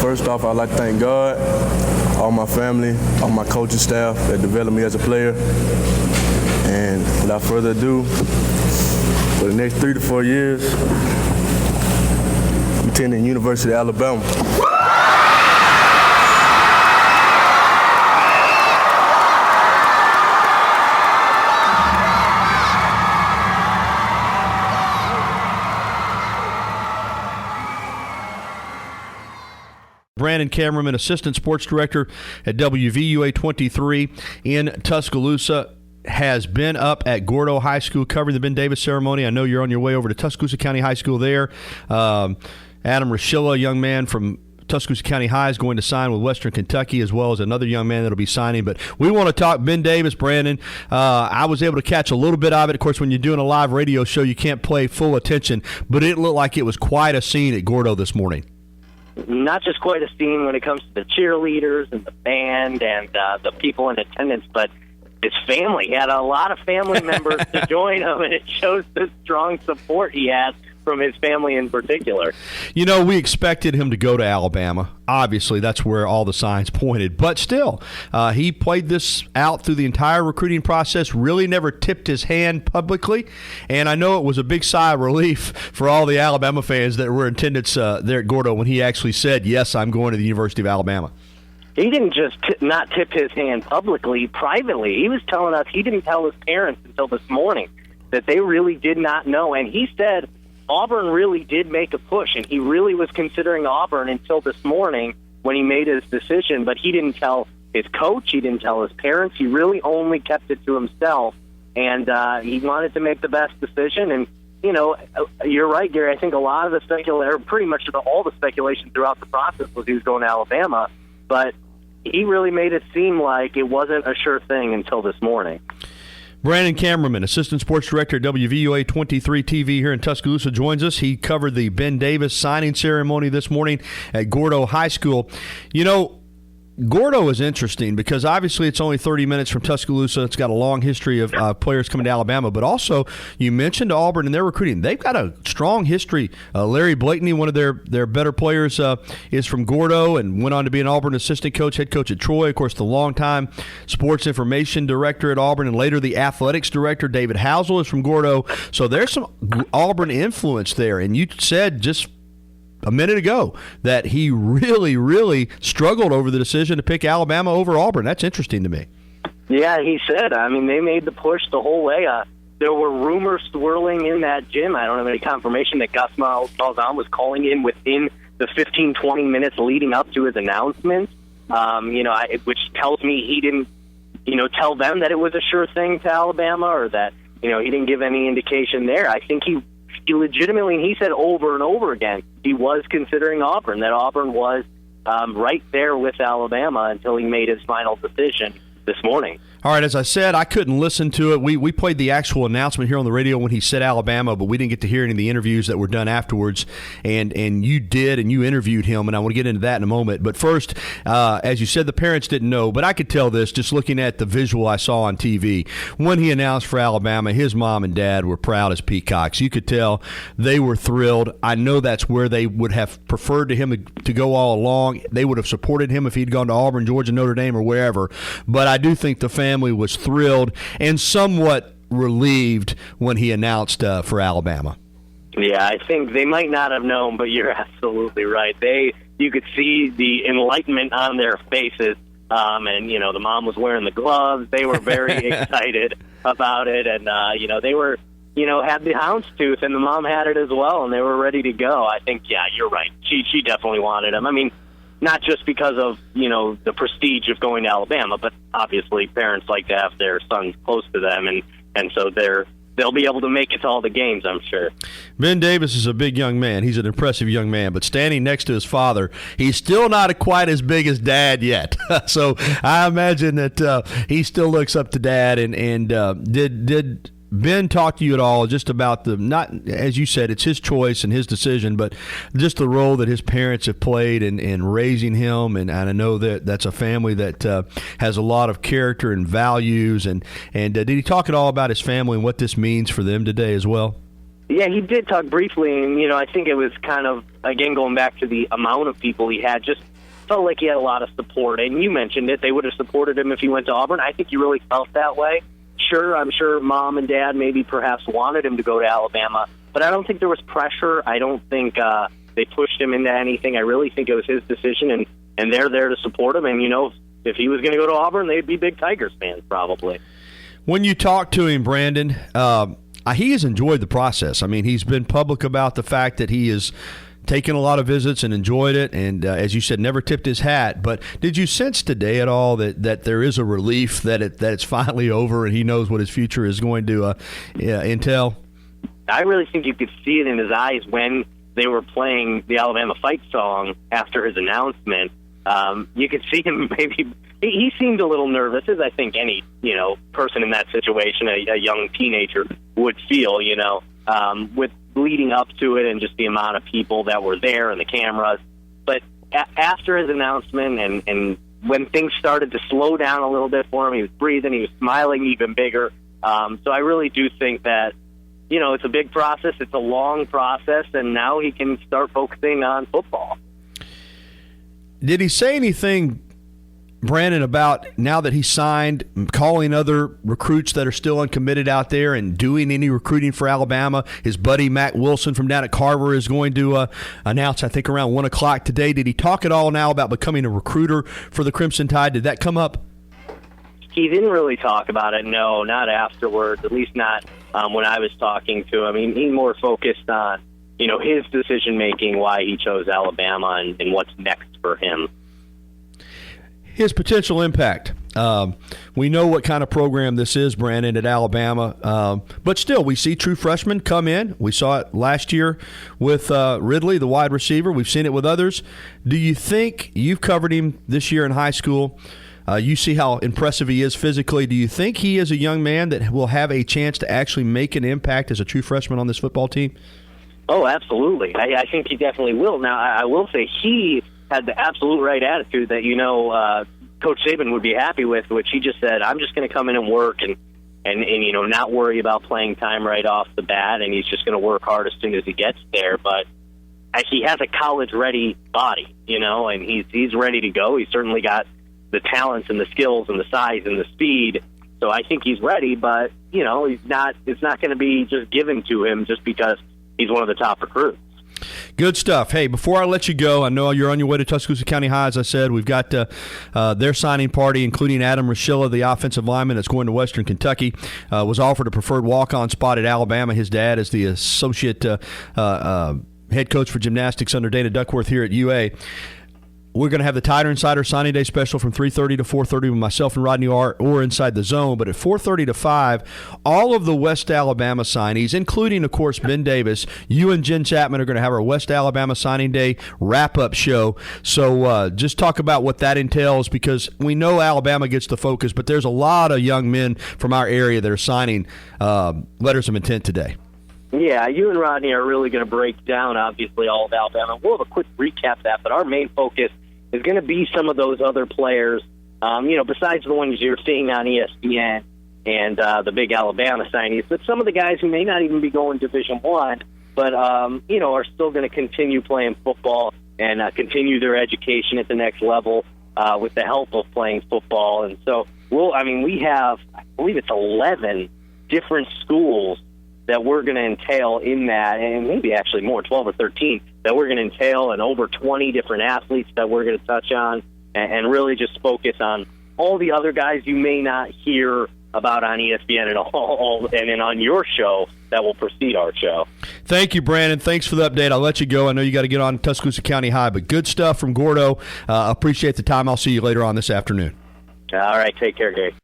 First off, I'd like to thank God, all my family, all my coaching staff that developed me as a player. And without further ado, for the next 3 to 4 years, I'm attending University of Alabama. Brandon Kammerman, Assistant Sports Director at WVUA 23 in Tuscaloosa, has been up at Gordo High School covering the Ben Davis ceremony. I know you're on your way over to Tuscaloosa County High School there. Adam Roshilla, a young man from Tuscaloosa County High, is going to sign with Western Kentucky, as well as another young man that will be signing. But we want to talk Ben Davis, Brandon. I was able to catch a little bit of it. Of course, when you're doing a live radio show, you can't play full attention, but it looked like it was quite a scene at Gordo this morning. Not just quite a scene when it comes to the cheerleaders and the band and the people in attendance, but his family. He had a lot of family members to join him, and it shows the strong support he has from his family in particular. You know, we expected him to go to Alabama. Obviously, that's where all the signs pointed. But still, he played this out through the entire recruiting process, really never tipped his hand publicly. And I know it was a big sigh of relief for all the Alabama fans that were in attendance there at Gordo when he actually said, yes, I'm going to the University of Alabama. He didn't just not tip his hand publicly, privately. He was telling us he didn't tell his parents until this morning that they really did not know. And he said Auburn really did make a push, and he really was considering Auburn until this morning when he made his decision. But he didn't tell his coach. He didn't tell his parents. He really only kept it to himself, and he wanted to make the best decision. And, you know, you're right, Gary. I think a lot of the speculation, pretty much all the speculation throughout the process was he was going to Alabama, but he really made it seem like it wasn't a sure thing until this morning. Brandon Kammerman, Assistant Sports Director at WVUA 23 TV here in Tuscaloosa, joins us. He covered the Ben Davis signing ceremony this morning at Gordo High School. You know, Gordo is interesting because obviously it's only 30 minutes from Tuscaloosa. It's got a long history of players coming to Alabama, but also you mentioned Auburn and their recruiting. They've got a strong history. Larry Blakeney, one of their better players, is from Gordo and went on to be an Auburn assistant coach, head coach at Troy. Of course, the longtime sports information director at Auburn and later the athletics director, David Housel, is from Gordo. So there's some Auburn influence there. And you said just a minute ago that he really, really struggled over the decision to pick Alabama over Auburn. That's interesting to me. Yeah, he said. I mean, they made the push the whole way. There were rumors swirling in that gym. I don't have any confirmation that Gus Malzahn was calling in within the 15, 20 minutes leading up to his announcement, which tells me he didn't, tell them that it was a sure thing to Alabama or that, he didn't give any indication there. I think he legitimately, and he said over and over again, he was considering Auburn, that Auburn was right there with Alabama until he made his final decision this morning. All right, as I said, I couldn't listen to it. We played the actual announcement here on the radio when he said Alabama, but we didn't get to hear any of the interviews that were done afterwards. And you did, and you interviewed him, and I want to get into that in a moment. But first, as you said, the parents didn't know, but I could tell this just looking at the visual I saw on TV. When he announced for Alabama, his mom and dad were proud as peacocks. You could tell they were thrilled. I know that's where they would have preferred him to go all along. They would have supported him if he'd gone to Auburn, Georgia, Notre Dame, or wherever. But I do think the family was thrilled and somewhat relieved when he announced for Alabama. Yeah, I think they might not have known, but you're absolutely right. You could see the enlightenment on their faces, and the mom was wearing the gloves. They were very excited about it, and they were had the houndstooth, and the mom had it as well, and they were ready to go. I think, yeah, you're right. She definitely wanted him. I mean, not just because of, the prestige of going to Alabama, but obviously parents like to have their sons close to them, and so they'll be able to make it to all the games, I'm sure. Ben Davis is a big young man. He's an impressive young man, but standing next to his father, he's still not quite as big as Dad yet. So I imagine that he still looks up to Dad, and did Ben talk to you at all just about not, as you said, it's his choice and his decision, but just the role that his parents have played in raising him, and I know that that's a family that has a lot of character and values, and did he talk at all about his family and what this means for them today as well? Yeah, he did talk briefly, and, I think it was kind of, again, going back to the amount of people he had, just felt like he had a lot of support. And you mentioned it, they would have supported him if he went to Auburn. I think he really felt that way. Sure, I'm sure Mom and Dad maybe perhaps wanted him to go to Alabama, but I don't think there was pressure. I don't think they pushed him into anything. I really think it was his decision, and they're there to support him. And, if he was going to go to Auburn, they'd be big Tigers fans probably. When you talk to him, Brandon, he has enjoyed the process. I mean, he's been public about the fact that he has taken a lot of visits and enjoyed it, and as you said, never tipped his hat. But did you sense today at all that there is a relief that it's finally over and he knows what his future is going to entail? I really think you could see it in his eyes when they were playing the Alabama fight song after his announcement. You could see him maybe he seemed a little nervous, as I think any person in that situation, a young teenager, would feel. With leading up to it and just the amount of people that were there and the cameras. But after his announcement and when things started to slow down a little bit for him, he was breathing, he was smiling even bigger. So I really do think that it's a big process, it's a long process, and now he can start focusing on football. Did he say anything, Brandon, about now that he signed, calling other recruits that are still uncommitted out there and doing any recruiting for Alabama? His buddy Matt Wilson from down at Carver is going to announce, I think, around 1 o'clock today. Did he talk at all now about becoming a recruiter for the Crimson Tide? Did that come up? He didn't really talk about it, no, not afterwards, at least not when I was talking to him. He more focused on, his decision-making, why he chose Alabama, and what's next for him. His potential impact. We know what kind of program this is, Brandon, at Alabama. But still, we see true freshmen come in. We saw it last year with Ridley, the wide receiver. We've seen it with others. Do you think, you've covered him this year in high school, you see how impressive he is physically. Do you think he is a young man that will have a chance to actually make an impact as a true freshman on this football team? Oh, absolutely. I think he definitely will. Now, I will say he had the absolute right attitude that, Coach Saban would be happy with, which he just said, I'm just going to come in and work and not worry about playing time right off the bat, and he's just going to work hard as soon as he gets there. But he has a college-ready body, and he's ready to go. He's certainly got the talents and the skills and the size and the speed. So I think he's ready, but, it's not going to be just given to him just because he's one of the top recruits. Good stuff. Hey, before I let you go, I know you're on your way to Tuscaloosa County High, as I said. We've got their signing party, including Adam Rochilla, the offensive lineman that's going to Western Kentucky, was offered a preferred walk-on spot at Alabama. His dad is the associate head coach for gymnastics under Dana Duckworth here at UA. We're going to have the Tider Insider Signing Day special from 3:30 to 4:30 with myself and Rodney or Inside the Zone. But at 4:30 to 5, all of the West Alabama signees, including, of course, Ben Davis, you and Jen Chapman are going to have our West Alabama Signing Day wrap-up show. So just talk about what that entails, because we know Alabama gets the focus, but there's a lot of young men from our area that are signing letters of intent today. Yeah, you and Rodney are really going to break down, obviously, all of Alabama. We'll have a quick recap of that, but our main focus is going to be some of those other players, besides the ones you're seeing on ESPN and the big Alabama signees, but some of the guys who may not even be going Division I, but, are still going to continue playing football and continue their education at the next level with the help of playing football. And so, we have, I believe it's 11 different schools that we're going to entail in that, and maybe actually more, 12 or 13, that we're going to entail, and over 20 different athletes that we're going to touch on, and really just focus on all the other guys you may not hear about on ESPN and then on your show that will precede our show. Thank you, Brandon. Thanks for the update. I'll let you go. I know you got to get on Tuscaloosa County High, but good stuff from Gordo. Appreciate the time. I'll see you later on this afternoon. All right. Take care, Gary.